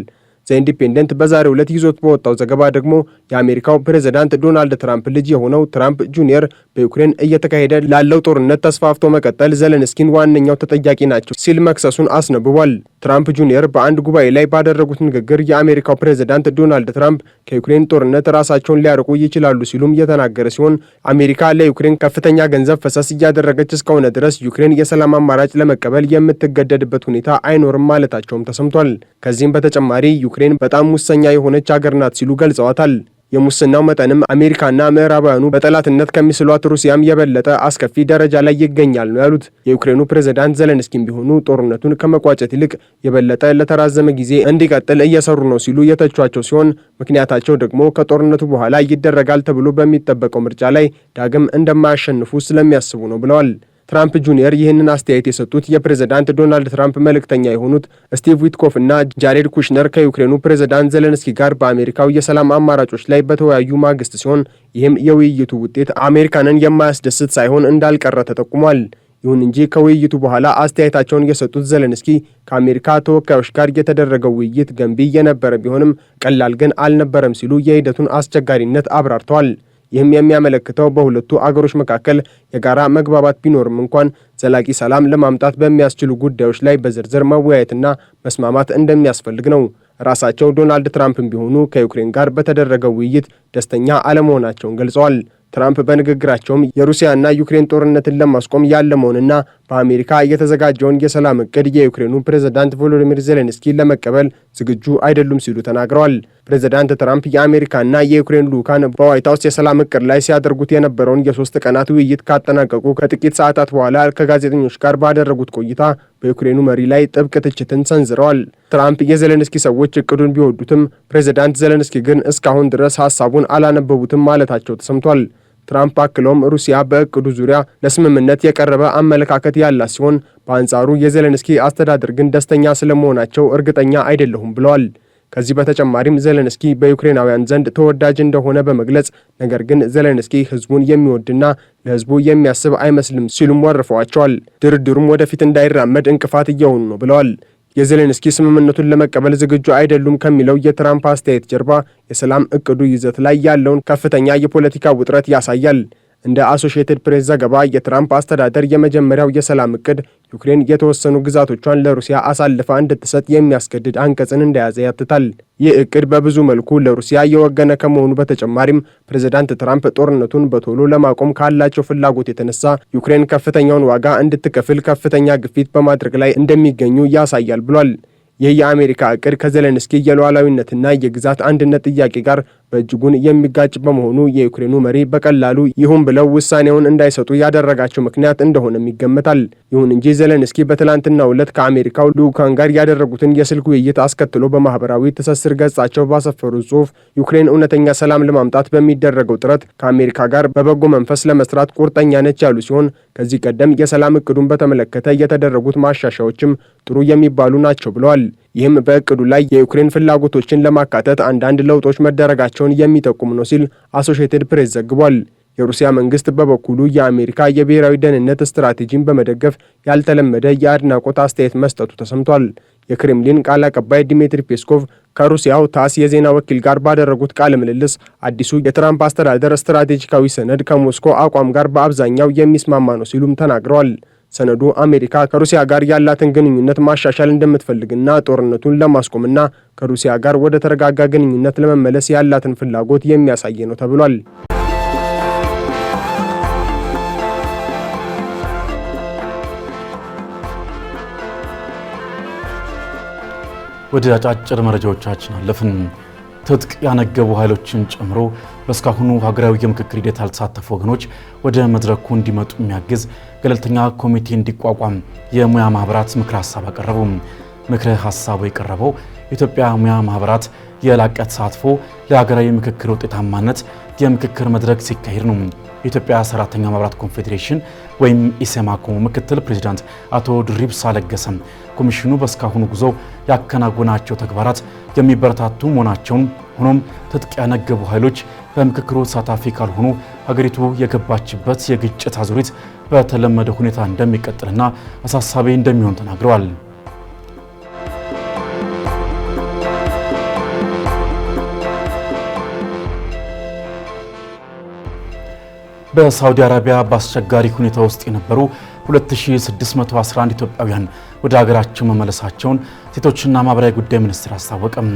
ዘኢንዲፔንደንት በዛሬው ዕለት ይዞት በወጣው ዘገባ ደግሞ የአሜሪካው ፕሬዝዳንት ዶናልድ ትራምፕ ልጅ የሆነው ትራምፕ ጁኒየር በዩክሬን እየተካሄደ ላለው ጦርነት ተስፋፍቶ መቀጠል ዘለንስኪን ዋነኛው ተጠያቂ ናቸው ሲል መክሰሱን አስነብቧል። ትራምፕ ጁኒየር በአንድ ጉባኤ ላይ ባደረጉት ንግግር የአሜሪካው ፕሬዝዳንት ዶናልድ ትራምፕ ከዩክሬን ጦርነት ራሳቸውን ሊያርቁ ይችላሉ ሲሉም የተናገረ ሲሆን አሜሪካ ለዩክሬን ከፍተኛ ገንዘብ ፈሰስ እያደረገች እስከሆነ ድረስ ዩክሬን የሰላም አማራጭ ለመቀበል የምትገደድበት ሁኔታ አይኖርም ማለታቸውም ተሰምቷል። ከዚህም በተጨማሪ ዩክሬን በጣም ሙሰኛ የሆነች ሀገር ናት ሲሉ ገልጸዋታል። የሙስናው መጠንም አሜሪካና ምዕራባውያኑ በጠላትነት ከሚስሏት ሩሲያም የበለጠ አስከፊ ደረጃ ላይ ይገኛል ነው ያሉት። የዩክሬኑ ፕሬዝዳንት ዘለንስኪም ቢሆኑ ጦርነቱን ከመቋጨት ይልቅ የበለጠ ለተራዘመ ጊዜ እንዲቀጥል እየሰሩ ነው ሲሉ የተቿቸው ሲሆን ምክንያታቸው ደግሞ ከጦርነቱ በኋላ ይደረጋል ተብሎ በሚጠበቀው ምርጫ ላይ ዳግም እንደማያሸንፉ ስለሚያስቡ ነው ብለዋል። ትራምፕ ጁኒየር ይህንን አስተያየት የሰጡት የፕሬዝዳንት ዶናልድ ትራምፕ መልእክተኛ የሆኑት ስቲቭ ዊትኮፍ እና ጃሬድ ኩሽነር ከዩክሬኑ ፕሬዝዳንት ዘለንስኪ ጋር በአሜሪካው የሰላም አማራጮች ላይ በተወያዩ ማግስት ሲሆን ይህም የውይይቱ ውጤት አሜሪካንን የማያስደስት ሳይሆን እንዳልቀረ ተጠቁሟል። ይሁን እንጂ ከውይይቱ በኋላ አስተያየታቸውን የሰጡት ዘለንስኪ ከአሜሪካ ተወካዮች ጋር የተደረገው ውይይት ገንቢ የነበረ ቢሆንም ቀላል ግን አልነበረም ሲሉ የሂደቱን አስቸጋሪነት አብራርተዋል። ይህም የሚያመለክተው በሁለቱ አገሮች መካከል የጋራ መግባባት ቢኖርም እንኳን ዘላቂ ሰላም ለማምጣት በሚያስችሉ ጉዳዮች ላይ በዝርዝር መወያየትና መስማማት እንደሚያስፈልግ ነው። ራሳቸው ዶናልድ ትራምፕም ቢሆኑ ከዩክሬን ጋር በተደረገው ውይይት ደስተኛ አለመሆናቸውን ገልጸዋል። ትራምፕ በንግግራቸውም የሩሲያና ዩክሬን ጦርነትን ለማስቆም ያለመውንና በአሜሪካ የተዘጋጀውን የሰላም እቅድ የዩክሬኑ ፕሬዝዳንት ቮሎዲሚር ዜሌንስኪ ለመቀበል ዝግጁ አይደሉም ሲሉ ተናግረዋል። ፕሬዝዳንት ትራምፕ የአሜሪካና የዩክሬን ልዑካን በዋይት ሀውስ የሰላም እቅድ ላይ ሲያደርጉት የነበረውን የ3 ቀናት ውይይት ካጠናቀቁ ከጥቂት ሰዓታት በኋላ ከጋዜጠኞች ጋር ባደረጉት ቆይታ በዩክሬኑ መሪ ላይ ጥብቅ ትችትን ሰንዝረዋል። ትራምፕ የዜሌንስኪ ሰዎች እቅዱን ቢወዱትም ፕሬዝዳንት ዜሌንስኪ ግን እስካሁን ድረስ ሀሳቡን አላነበቡትም ማለታቸው ተሰምቷል። ትራምፕ አክለውም ሩሲያ በእቅዱ ዙሪያ ለስምምነት የቀረበ አመለካከት ያላት ሲሆን በአንጻሩ የዜሌንስኪ አስተዳደር ግን ደስተኛ ስለመሆናቸው እርግጠኛ አይደለሁም ብለዋል። ከዚህ በተጨማሪም ዜሌንስኪ በዩክሬናውያን ዘንድ ተወዳጅ እንደሆነ በመግለጽ ነገር ግን ዜሌንስኪ ህዝቡን የሚወድና ለህዝቡ የሚያስብ አይመስልም ሲሉም ወርፈዋቸዋል። ድርድሩም ወደፊት እንዳይራመድ እንቅፋት እየሆኑ ነው ብለዋል። የዜሌንስኪ ስምምነቱን ለመቀበል ዝግጁ አይደሉም ከሚለው የትራምፕ አስተያየት ጀርባ የሰላም እቅዱ ይዘት ላይ ያለውን ከፍተኛ የፖለቲካ ውጥረት ያሳያል። እንደ አሶሺየትድ ፕሬስ ዘገባ የትራምፕ አስተዳደር የመጀመሪያው የሰላም እቅድ ዩክሬን የተወሰኑ ግዛቶቿን ለሩሲያ አሳልፋ እንድትሰጥ የሚያስገድድ አንቀጽን እንደያዘ ያትታል። ይህ እቅድ በብዙ መልኩ ለሩሲያ የወገነ ከመሆኑ በተጨማሪም ፕሬዝዳንት ትራምፕ ጦርነቱን በቶሎ ለማቆም ካላቸው ፍላጎት የተነሳ ዩክሬን ከፍተኛውን ዋጋ እንድትከፍል ከፍተኛ ግፊት በማድረግ ላይ እንደሚገኙ ያሳያል ብሏል። ይህ የአሜሪካ እቅድ ከዜሌንስኪ የሉዓላዊነትና የግዛት አንድነት ጥያቄ ጋር በእጅጉን የሚጋጭ በመሆኑ የዩክሬኑ መሪ በቀላሉ ይሁን ብለው ውሳኔውን እንዳይሰጡ ያደረጋቸው ምክንያት እንደሆነም ይገመታል። ይሁን እንጂ ዜሌንስኪ በትላንትናው ዕለት ከአሜሪካው ልዑካን ጋር ያደረጉትን የስልክ ውይይት አስከትሎ በማህበራዊ ትስስር ገጻቸው ባሰፈሩት ጽሑፍ ዩክሬን እውነተኛ ሰላም ለማምጣት በሚደረገው ጥረት ከአሜሪካ ጋር በበጎ መንፈስ ለመስራት ቁርጠኛ ነች ያሉ ሲሆን ከዚህ ቀደም የሰላም እቅዱን በተመለከተ የተደረጉት ማሻሻያዎችም ጥሩ የሚባሉ ናቸው ብለዋል። ይህም በእቅዱ ላይ የዩክሬን ፍላጎቶችን ለማካተት አንዳንድ ለውጦች መደረጋቸውን የሚጠቁም ነው ሲል አሶሺየትድ ፕሬስ ዘግቧል። የሩሲያ መንግስት በበኩሉ የአሜሪካ የብሔራዊ ደህንነት ስትራቴጂን በመደገፍ ያልተለመደ የአድናቆት አስተያየት መስጠቱ ተሰምቷል። የክሬምሊን ቃል አቀባይ ዲሚትሪ ፔስኮቭ ከሩሲያው ታስ የዜና ወኪል ጋር ባደረጉት ቃለ ምልልስ አዲሱ የትራምፕ አስተዳደር ስትራቴጂካዊ ሰነድ ከሞስኮ አቋም ጋር በአብዛኛው የሚስማማ ነው ሲሉም ተናግረዋል። ሰነዱ አሜሪካ ከሩሲያ ጋር ያላትን ግንኙነት ማሻሻል እንደምትፈልግና ጦርነቱን ለማስቆምና ከሩሲያ ጋር ወደ ተረጋጋ ግንኙነት ለመመለስ ያላትን ፍላጎት የሚያሳይ ነው ተብሏል።
ወደ አጫጭር መረጃዎቻችን አለፍን። ትጥቅ ያነገቡ ኃይሎችን ጨምሮ በእስካሁኑ ሀገራዊ የምክክር ሂደት ያልተሳተፉ ወገኖች ወደ መድረኩ እንዲመጡ የሚያግዝ ገለልተኛ ኮሚቴ እንዲቋቋም የሙያ ማህበራት ምክረ ሀሳብ አቀረቡ። ምክረ ሀሳቡ የቀረበው የኢትዮጵያ ሙያ ማህበራት የላቀ ተሳትፎ ለሀገራዊ ምክክር ውጤታማነት የምክክር መድረክ ሲካሄድ ነው። የኢትዮጵያ ሰራተኛ ማህበራት ኮንፌዴሬሽን ወይም ኢሰማኮ ምክትል ፕሬዚዳንት አቶ ድሪብሳ ለገሰ ኮሚሽኑ በእስካሁኑ ጉዞ ያከናወናቸው ተግባራት የሚበረታቱ መሆናቸውን፣ ሆኖም ትጥቅ ያነገቡ ኃይሎች በምክክሩ ተሳታፊ ካልሆኑ ሀገሪቱ የገባችበት የግጭት አዙሪት በተለመደ ሁኔታ እንደሚቀጥልና አሳሳቢ እንደሚሆን ተናግረዋል። በሳውዲ አረቢያ በአስቸጋሪ ሁኔታ ውስጥ የነበሩ 2611 ኢትዮጵያውያን ወደ ሀገራቸው መመለሳቸውን ሴቶችና ማህበራዊ ጉዳይ ሚኒስቴር አስታወቀም።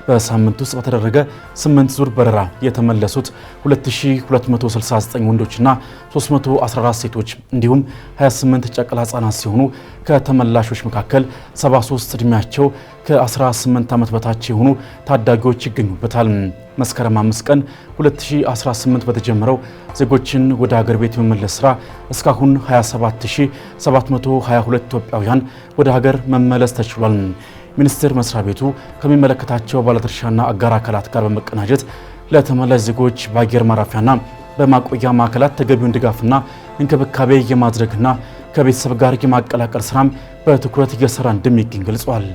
በሳምንት ውስጥ በተደረገ 8 ዙር በረራ የተመለሱት 2269 ወንዶችና 314 ሴቶች እንዲሁም 28 ጨቅላ ህጻናት ሲሆኑ ከተመላሾች መካከል 73 ዕድሜያቸው ከ18 ዓመት በታች የሆኑ ታዳጊዎች ይገኙበታል። መስከረም 5 ቀን 2018 በተጀመረው ዜጎችን ወደ ሀገር ቤት የመመለስ ስራ እስካሁን 27722 ኢትዮጵያውያን ወደ ሀገር መመለስ ተችሏል። ሚኒስቴር መስሪያ ቤቱ ከሚመለከታቸው ባለድርሻና አጋር አካላት ጋር በመቀናጀት ለተመላሽ ዜጎች በአየር ማረፊያና በማቆያ ማዕከላት ተገቢውን ድጋፍና እንክብካቤ የማድረግና ከቤተሰብ ጋር የማቀላቀል ስራም በትኩረት እየሰራ እንደሚገኝ ገልጿል።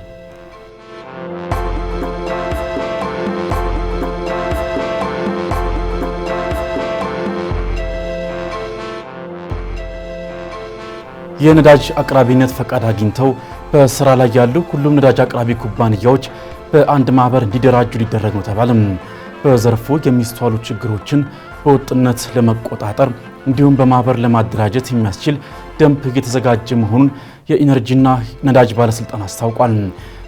የነዳጅ አቅራቢነት ፈቃድ አግኝተው በስራ ላይ ያሉ ሁሉም ነዳጅ አቅራቢ ኩባንያዎች በአንድ ማህበር እንዲደራጁ ሊደረግ ነው ተባለም። በዘርፉ የሚስተዋሉ ችግሮችን በወጥነት ለመቆጣጠር እንዲሁም በማህበር ለማደራጀት የሚያስችል ደንብ እየተዘጋጀ መሆኑን የኢነርጂና ነዳጅ ባለስልጣን አስታውቋል።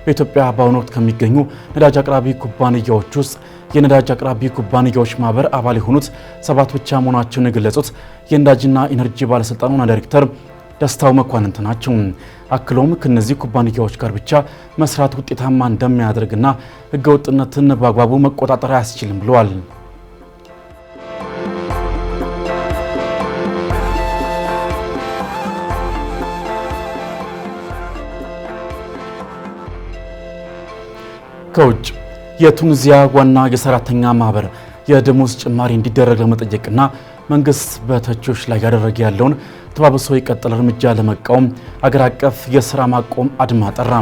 በኢትዮጵያ በአሁኑ ወቅት ከሚገኙ ነዳጅ አቅራቢ ኩባንያዎች ውስጥ የነዳጅ አቅራቢ ኩባንያዎች ማህበር አባል የሆኑት 7 ብቻ መሆናቸውን የገለጹት የነዳጅና ኢነርጂ ባለስልጣን ዋና ዳይሬክተር ደስታው መኳንንት ናቸው። አክለውም ከነዚህ ኩባንያዎች ጋር ብቻ መስራት ውጤታማ እንደሚያደርግና ህገወጥነትን በአግባቡ መቆጣጠር አያስችልም ብለዋል። ከውጭ የቱኒዚያ ዋና የሰራተኛ ማህበር የደሞዝ ጭማሪ እንዲደረግ ለመጠየቅና መንግስት በተቾች ላይ ያደረገ ያለውን ተባብሶ የቀጠለ እርምጃ ለመቃወም አገር አቀፍ የሥራ ማቆም አድማ ጠራ።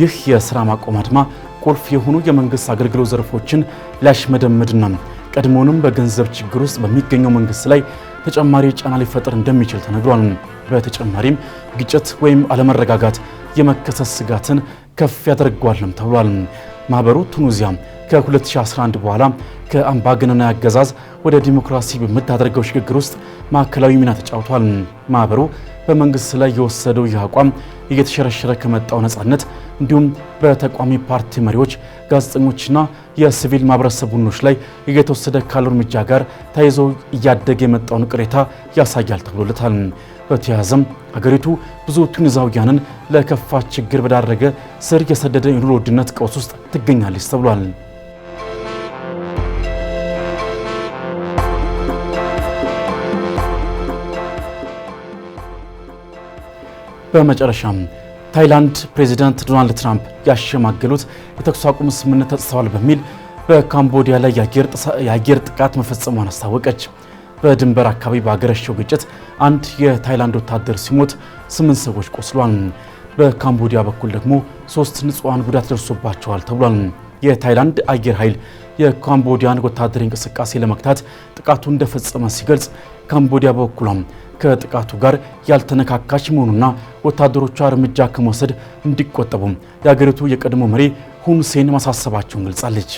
ይህ የሥራ ማቆም አድማ ቁልፍ የሆኑ የመንግስት አገልግሎት ዘርፎችን ሊያሽመደምድና ቀድሞውንም በገንዘብ ችግር ውስጥ በሚገኘው መንግስት ላይ ተጨማሪ ጫና ሊፈጠር እንደሚችል ተነግሯል። በተጨማሪም ግጭት ወይም አለመረጋጋት የመከሰት ስጋትን ከፍ ያደርገዋልም ተብሏል። ማህበሩ ቱኒዚያ ከ2011 በኋላ ከአምባገነናዊ አገዛዝ ወደ ዲሞክራሲ በምታደርገው ሽግግር ውስጥ ማዕከላዊ ሚና ተጫውቷል። ማህበሩ በመንግስት ላይ የወሰደው ይህ አቋም እየተሸረሸረ ከመጣው ነጻነት እንዲሁም በተቋሚ ፓርቲ መሪዎች፣ ጋዜጠኞችና የሲቪል ማህበረሰብ ቡድኖች ላይ እየተወሰደ ካለው እርምጃ ጋር ተያይዞ እያደገ የመጣውን ቅሬታ ያሳያል ተብሎለታል። በተያያዘም ሀገሪቱ ብዙ ቱኒዛውያንን ለከፋ ችግር በዳረገ ስር የሰደደ የኑሮ ውድነት ቀውስ ውስጥ ትገኛለች ተብሏል። በመጨረሻም ታይላንድ ፕሬዚዳንት ዶናልድ ትራምፕ ያሸማገሉት የተኩስ አቁም ስምምነት ተጥሰዋል በሚል በካምቦዲያ ላይ የአየር ጥቃት መፈጸሟን አስታወቀች። በድንበር አካባቢ በአገረሸው ግጭት አንድ የታይላንድ ወታደር ሲሞት 8 ሰዎች ቆስሏል። በካምቦዲያ በኩል ደግሞ 3 ንጹሃን ጉዳት ደርሶባቸዋል ተብሏል። የታይላንድ አየር ኃይል የካምቦዲያን ወታደራዊ እንቅስቃሴ ለመግታት ጥቃቱ እንደፈጸመ ሲገልጽ፣ ካምቦዲያ በበኩሏም ከጥቃቱ ጋር ያልተነካካች መሆኑና ወታደሮቿ እርምጃ ከመውሰድ እንዲቆጠቡ የሀገሪቱ የቀድሞ መሪ ሁን ሴን ማሳሰባቸውን ገልጻለች።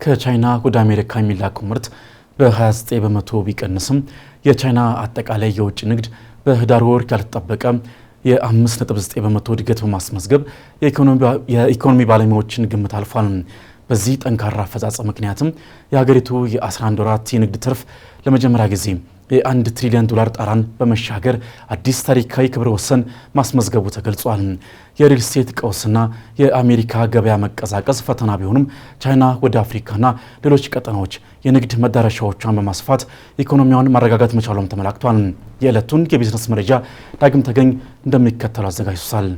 ከቻይና ወደ አሜሪካ የሚላከው ምርት በ29 በመቶ ቢቀንስም የቻይና አጠቃላይ የውጭ ንግድ በህዳር ወር ያልተጠበቀ የ5.9 በመቶ እድገት በማስመዝገብ የኢኮኖሚ ባለሙያዎችን ግምት አልፏል። በዚህ ጠንካራ አፈጻጸም ምክንያትም የሀገሪቱ የ11 ወራት የንግድ ትርፍ ለመጀመሪያ ጊዜ የ1 ትሪሊዮን ዶላር ጣራን በመሻገር አዲስ ታሪካዊ ክብረ ወሰን ማስመዝገቡ ተገልጿል። የሪል ስቴት ቀውስና የአሜሪካ ገበያ መቀዛቀዝ ፈተና ቢሆኑም ቻይና ወደ አፍሪካና ሌሎች ቀጠናዎች የንግድ መዳረሻዎቿን በማስፋት ኢኮኖሚዋን ማረጋጋት መቻሏም ተመላክቷል። የዕለቱን የቢዝነስ መረጃ ዳግም ተገኝ እንደሚከተለው አዘጋጅቷል።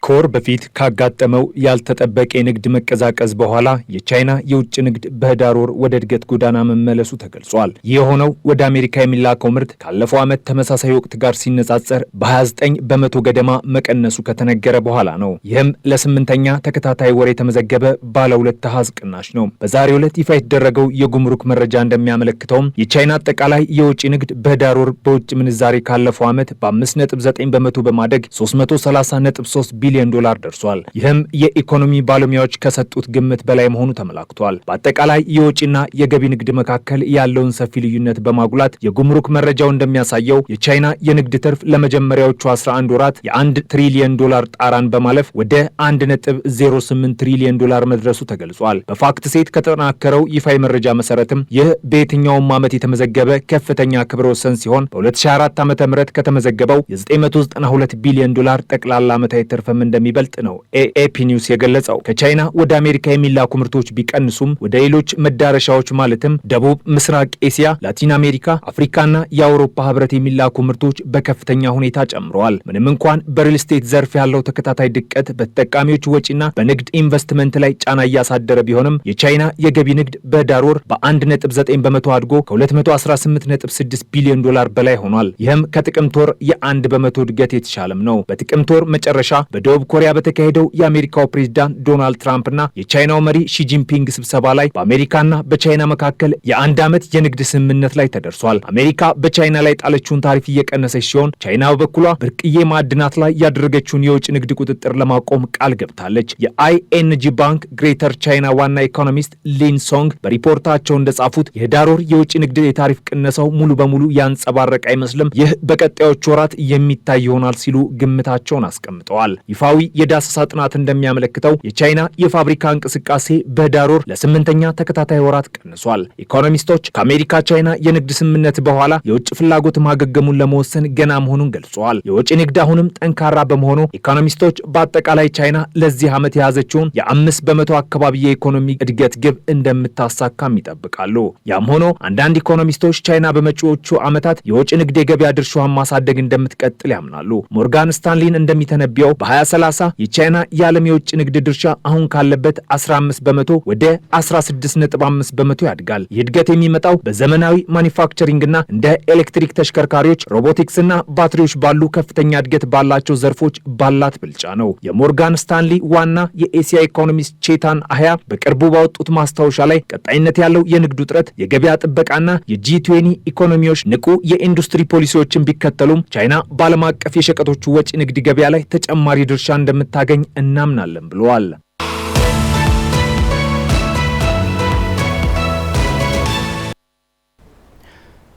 ከወር በፊት ካጋጠመው ያልተጠበቀ የንግድ መቀዛቀዝ በኋላ የቻይና የውጭ ንግድ በህዳር ወር ወደ እድገት ጎዳና መመለሱ ተገልጿል። ይህ የሆነው ወደ አሜሪካ የሚላከው ምርት ካለፈው ዓመት ተመሳሳይ ወቅት ጋር ሲነጻጸር በ29 በመቶ ገደማ መቀነሱ ከተነገረ በኋላ ነው። ይህም ለ8ኛ ተከታታይ ወር የተመዘገበ ባለ 2 አሃዝ ቅናሽ ነው። በዛሬው ዕለት ይፋ የተደረገው የጉምሩክ መረጃ እንደሚያመለክተውም የቻይና አጠቃላይ የውጭ ንግድ በህዳር ወር በውጭ ምንዛሬ ካለፈው ዓመት በ5.9 በመቶ በማደግ 330.3 ቢሊዮን ዶላር ደርሷል። ይህም የኢኮኖሚ ባለሙያዎች ከሰጡት ግምት በላይ መሆኑ ተመላክቷል። በአጠቃላይ የውጭና የገቢ ንግድ መካከል ያለውን ሰፊ ልዩነት በማጉላት የጉምሩክ መረጃው እንደሚያሳየው የቻይና የንግድ ትርፍ ለመጀመሪያዎቹ 11 ወራት የ1 ትሪሊዮን ዶላር ጣራን በማለፍ ወደ 1.08 ትሪሊዮን ዶላር መድረሱ ተገልጿል። በፋክት ሴት ከተጠናከረው ይፋዊ መረጃ መሰረትም ይህ በየትኛውም ዓመት የተመዘገበ ከፍተኛ ክብረ ወሰን ሲሆን በ2004 ዓ.ም ከተመዘገበው የ992 ቢሊዮን ዶላር ጠቅላላ ዓመታዊ ትርፍም እንደሚበልጥ ነው ኤኤፒ ኒውስ የገለጸው። ከቻይና ወደ አሜሪካ የሚላኩ ምርቶች ቢቀንሱም ወደ ሌሎች መዳረሻዎች ማለትም ደቡብ ምስራቅ ኤሲያ፣ ላቲን አሜሪካ፣ አፍሪካና የአውሮፓ ህብረት የሚላኩ ምርቶች በከፍተኛ ሁኔታ ጨምረዋል። ምንም እንኳን በሪል ስቴት ዘርፍ ያለው ተከታታይ ድቀት በተጠቃሚዎች ወጪና በንግድ ኢንቨስትመንት ላይ ጫና እያሳደረ ቢሆንም የቻይና የገቢ ንግድ በህዳር ወር በ1.9 በመቶ አድጎ ከ218.6 ቢሊዮን ዶላር በላይ ሆኗል። ይህም ከጥቅምት ወር የ1 በመቶ እድገት የተሻለም ነው። በጥቅምት ወር መጨረሻ በደቡብ ኮሪያ በተካሄደው የአሜሪካው ፕሬዝዳንት ዶናልድ ትራምፕና የቻይናው መሪ ሺጂንፒንግ ስብሰባ ላይ በአሜሪካና በቻይና መካከል የ1 ዓመት የንግድ ስምምነት ላይ ተደርሷል። አሜሪካ በቻይና ላይ ጣለችውን ታሪፍ እየቀነሰች ሲሆን ቻይና በበኩሏ ብርቅዬ ማዕድናት ላይ ያደረገችውን የውጭ ንግድ ቁጥጥር ለማቆም ቃል ገብታለች። የአይኤንጂ ባንክ ግሬተር ቻይና ዋና ኢኮኖሚስት ሊን ሶንግ በሪፖርታቸው እንደጻፉት የህዳር ወር የውጭ ንግድ የታሪፍ ቅነሳው ሙሉ በሙሉ ያንጸባረቀ አይመስልም፣ ይህ በቀጣዮቹ ወራት የሚታይ ይሆናል ሲሉ ግምታቸውን አስቀምጠዋል። ይፋ ይፋዊ የዳሰሳ ጥናት እንደሚያመለክተው የቻይና የፋብሪካ እንቅስቃሴ በህዳር ወር ለ8ኛ ተከታታይ ወራት ቀንሷል። ኢኮኖሚስቶች ከአሜሪካ ቻይና የንግድ ስምምነት በኋላ የውጭ ፍላጎት ማገገሙን ለመወሰን ገና መሆኑን ገልጸዋል። የውጭ ንግድ አሁንም ጠንካራ በመሆኑ ኢኮኖሚስቶች በአጠቃላይ ቻይና ለዚህ ዓመት የያዘችውን የ5% አካባቢ የኢኮኖሚ እድገት ግብ እንደምታሳካም ይጠብቃሉ። ያም ሆኖ አንዳንድ ኢኮኖሚስቶች ቻይና በመጪዎቹ ዓመታት የውጭ ንግድ የገበያ ድርሻዋን ማሳደግ እንደምትቀጥል ያምናሉ። ሞርጋን ስታንሊን እንደሚተነብየው በ2030 የቻይና የዓለም የውጭ ንግድ ድርሻ አሁን ካለበት 15% ወደ 16.5% ያድጋል። ይህ እድገት የሚመጣው በዘመናዊ ማኒፋክቸሪንግና እንደ ኤሌክትሪክ ተሽከርካሪዎች፣ ሮቦቲክስና ባትሪዎች ባሉ ከፍተኛ እድገት ባላቸው ዘርፎች ባላት ብልጫ ነው። የሞርጋን ስታንሊ ዋና የኤሲያ ኢኮኖሚስት ቼታን አህያ በቅርቡ ባወጡት ማስታወሻ ላይ ቀጣይነት ያለው የንግድ ውጥረት፣ የገበያ ጥበቃና የጂ20 ኢኮኖሚዎች ንቁ የኢንዱስትሪ ፖሊሲዎችን ቢከተሉም ቻይና በዓለም አቀፍ የሸቀጦቹ ወጪ ንግድ ገበያ ላይ ተጨማሪ ድርሻ እንደምታገኝ እናምናለን ብለዋል።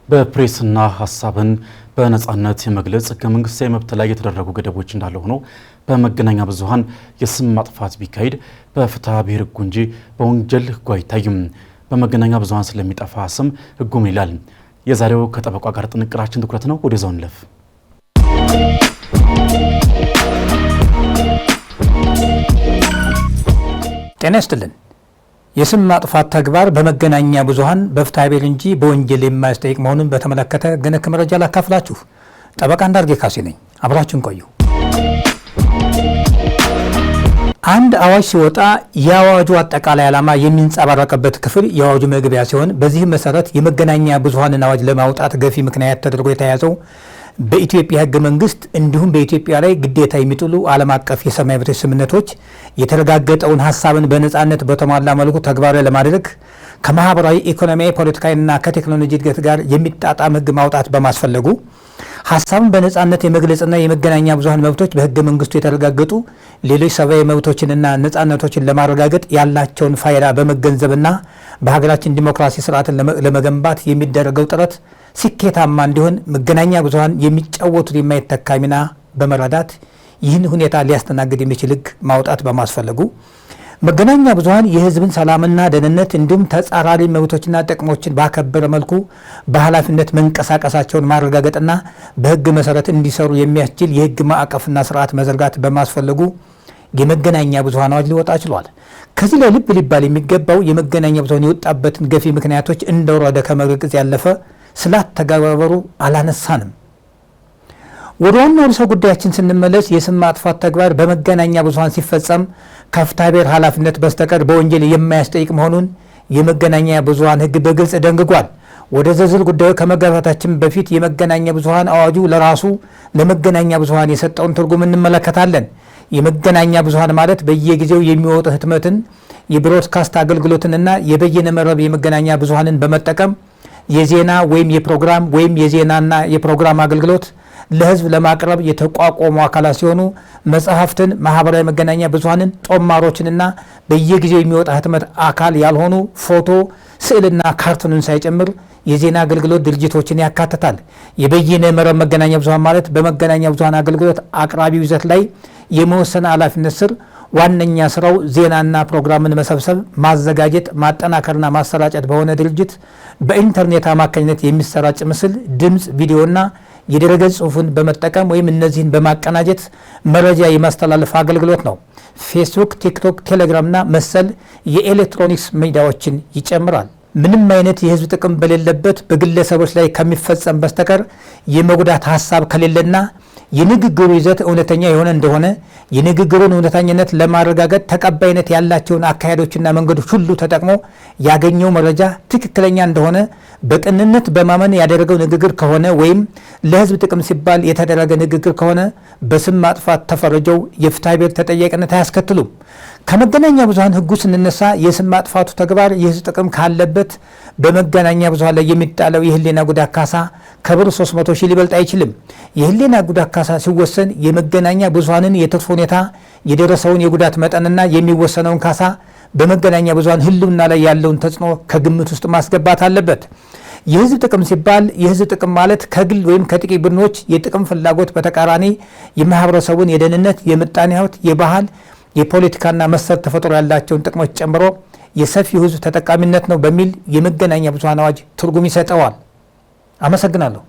በፕሬስና ሀሳብን በነጻነት የመግለጽ ሕገ መንግስታዊ መብት ላይ የተደረጉ ገደቦች እንዳለ ሆኖ በመገናኛ ብዙሃን የስም ማጥፋት ቢካሄድ በፍትሐ ብሔር ሕጉ እንጂ በወንጀል ሕጉ አይታይም። በመገናኛ ብዙሃን ስለሚጠፋ ስም ሕጉ ምን ይላል? የዛሬው ከጠበቋ ጋር ጥንቅራችን ትኩረት ነው። ወደዛው እንለፍ።
ጤና ይስጥልን። የስም ማጥፋት ተግባር በመገናኛ ብዙሃን በፍትሐ ብሔር እንጂ በወንጀል የማያስጠይቅ መሆኑን በተመለከተ ገነክ መረጃ ላካፍላችሁ። ጠበቃ እንዳርጌ ካሴ ነኝ። አብራችን ቆዩ። አንድ አዋጅ ሲወጣ የአዋጁ አጠቃላይ ዓላማ የሚንጸባረቅበት ክፍል የአዋጁ መግቢያ ሲሆን በዚህ መሰረት የመገናኛ ብዙሃንን አዋጅ ለማውጣት ገፊ ምክንያት ተደርጎ የተያዘው በኢትዮጵያ ሕገ መንግስት እንዲሁም በኢትዮጵያ ላይ ግዴታ የሚጥሉ ዓለም አቀፍ የሰብአዊ መብቶች ስምምነቶች የተረጋገጠውን ሀሳብን በነጻነት በተሟላ መልኩ ተግባራዊ ለማድረግ ከማህበራዊ፣ ኢኮኖሚያዊ፣ ፖለቲካዊና ከቴክኖሎጂ እድገት ጋር የሚጣጣም ሕግ ማውጣት በማስፈለጉ ሀሳብን በነጻነት የመግለጽና የመገናኛ ብዙሃን መብቶች በሕገ መንግስቱ የተረጋገጡ ሌሎች ሰብአዊ መብቶችንና ነጻነቶችን ለማረጋገጥ ያላቸውን ፋይዳ በመገንዘብና በሀገራችን ዲሞክራሲ ስርዓትን ለመገንባት የሚደረገው ጥረት ስኬታማ እንዲሆን መገናኛ ብዙሃን የሚጫወቱት የማይተካ ሚና በመረዳት ይህን ሁኔታ ሊያስተናግድ የሚችል ሕግ ማውጣት በማስፈለጉ መገናኛ ብዙሃን የህዝብን ሰላምና ደህንነት እንዲሁም ተጻራሪ መብቶችና ጥቅሞችን ባከበረ መልኩ በኃላፊነት መንቀሳቀሳቸውን ማረጋገጥና በሕግ መሰረት እንዲሰሩ የሚያስችል የሕግ ማዕቀፍና ስርዓት መዘርጋት በማስፈለጉ የመገናኛ ብዙሃን አዋጅ ሊወጣ ችሏል። ከዚህ ላይ ልብ ሊባል የሚገባው የመገናኛ ብዙሃን የወጣበትን ገፊ ምክንያቶች እንደወረደ ከመግለጽ ያለፈ ስላተገባበሩ አላነሳንም። ወደ ዋናው ርዕሰ ጉዳያችን ስንመለስ የስም ማጥፋት ተግባር በመገናኛ ብዙሃን ሲፈጸም ከፍትሐ ብሔር ኃላፊነት በስተቀር በወንጀል የማያስጠይቅ መሆኑን የመገናኛ ብዙሃን ሕግ በግልጽ ደንግጓል። ወደ ዝርዝር ጉዳዩ ከመግባታችን በፊት የመገናኛ ብዙሃን አዋጁ ለራሱ ለመገናኛ ብዙሃን የሰጠውን ትርጉም እንመለከታለን። የመገናኛ ብዙሃን ማለት በየጊዜው የሚወጡ ህትመትን፣ የብሮድካስት አገልግሎትንና የበየነ መረብ የመገናኛ ብዙሃንን በመጠቀም የዜና ወይም የፕሮግራም ወይም የዜናና የፕሮግራም አገልግሎት ለህዝብ ለማቅረብ የተቋቋሙ አካላት ሲሆኑ መጽሐፍትን፣ ማህበራዊ መገናኛ ብዙሃንን፣ ጦማሮችንና በየጊዜው የሚወጣ ህትመት አካል ያልሆኑ ፎቶ፣ ስዕልና ካርቱንን ሳይጨምር የዜና አገልግሎት ድርጅቶችን ያካትታል። የበይነ መረብ መገናኛ ብዙሃን ማለት በመገናኛ ብዙሃን አገልግሎት አቅራቢው ይዘት ላይ የመወሰን ኃላፊነት ስር ዋነኛ ስራው ዜናና ፕሮግራምን መሰብሰብ፣ ማዘጋጀት፣ ማጠናከርና ማሰራጨት በሆነ ድርጅት በኢንተርኔት አማካኝነት የሚሰራጭ ምስል፣ ድምፅ፣ ቪዲዮና የድረገጽ ጽሑፍን በመጠቀም ወይም እነዚህን በማቀናጀት መረጃ የማስተላለፍ አገልግሎት ነው። ፌስቡክ፣ ቲክቶክ፣ ቴሌግራምና መሰል የኤሌክትሮኒክስ ሚዲያዎችን ይጨምራል። ምንም አይነት የህዝብ ጥቅም በሌለበት በግለሰቦች ላይ ከሚፈጸም በስተቀር የመጉዳት ሀሳብ ከሌለና የንግግሩ ይዘት እውነተኛ የሆነ እንደሆነ የንግግሩን እውነተኛነት ለማረጋገጥ ተቀባይነት ያላቸውን አካሄዶችና መንገዶች ሁሉ ተጠቅሞ ያገኘው መረጃ ትክክለኛ እንደሆነ በቅንነት በማመን ያደረገው ንግግር ከሆነ ወይም ለህዝብ ጥቅም ሲባል የተደረገ ንግግር ከሆነ በስም ማጥፋት ተፈርጀው የፍትሐ ብሔር ተጠያቂነት አያስከትሉም። ከመገናኛ ብዙሃን ሕጉ ስንነሳ የስም ማጥፋቱ ተግባር የህዝብ ጥቅም ካለበት በመገናኛ ብዙሃን ላይ የሚጣለው የህሊና ጉዳት ካሳ ከብር 300 ሺህ ሊበልጥ አይችልም። የህሊና ጉዳት ካሳ ሲወሰን የመገናኛ ብዙሃንን የትርፍ ሁኔታ፣ የደረሰውን የጉዳት መጠንና የሚወሰነውን ካሳ በመገናኛ ብዙሃን ህልውና ላይ ያለውን ተጽዕኖ ከግምት ውስጥ ማስገባት አለበት። የህዝብ ጥቅም ሲባል የህዝብ ጥቅም ማለት ከግል ወይም ከጥቂት ቡድኖች የጥቅም ፍላጎት በተቃራኒ የማህበረሰቡን የደህንነት፣ የምጣኔ ሀብት፣ የባህል፣ የፖለቲካና መሰል ተፈጥሮ ያላቸውን ጥቅሞች ጨምሮ የሰፊው ህዝብ ተጠቃሚነት ነው በሚል የመገናኛ ብዙሃን አዋጅ ትርጉም ይሰጠዋል። አመሰግናለሁ።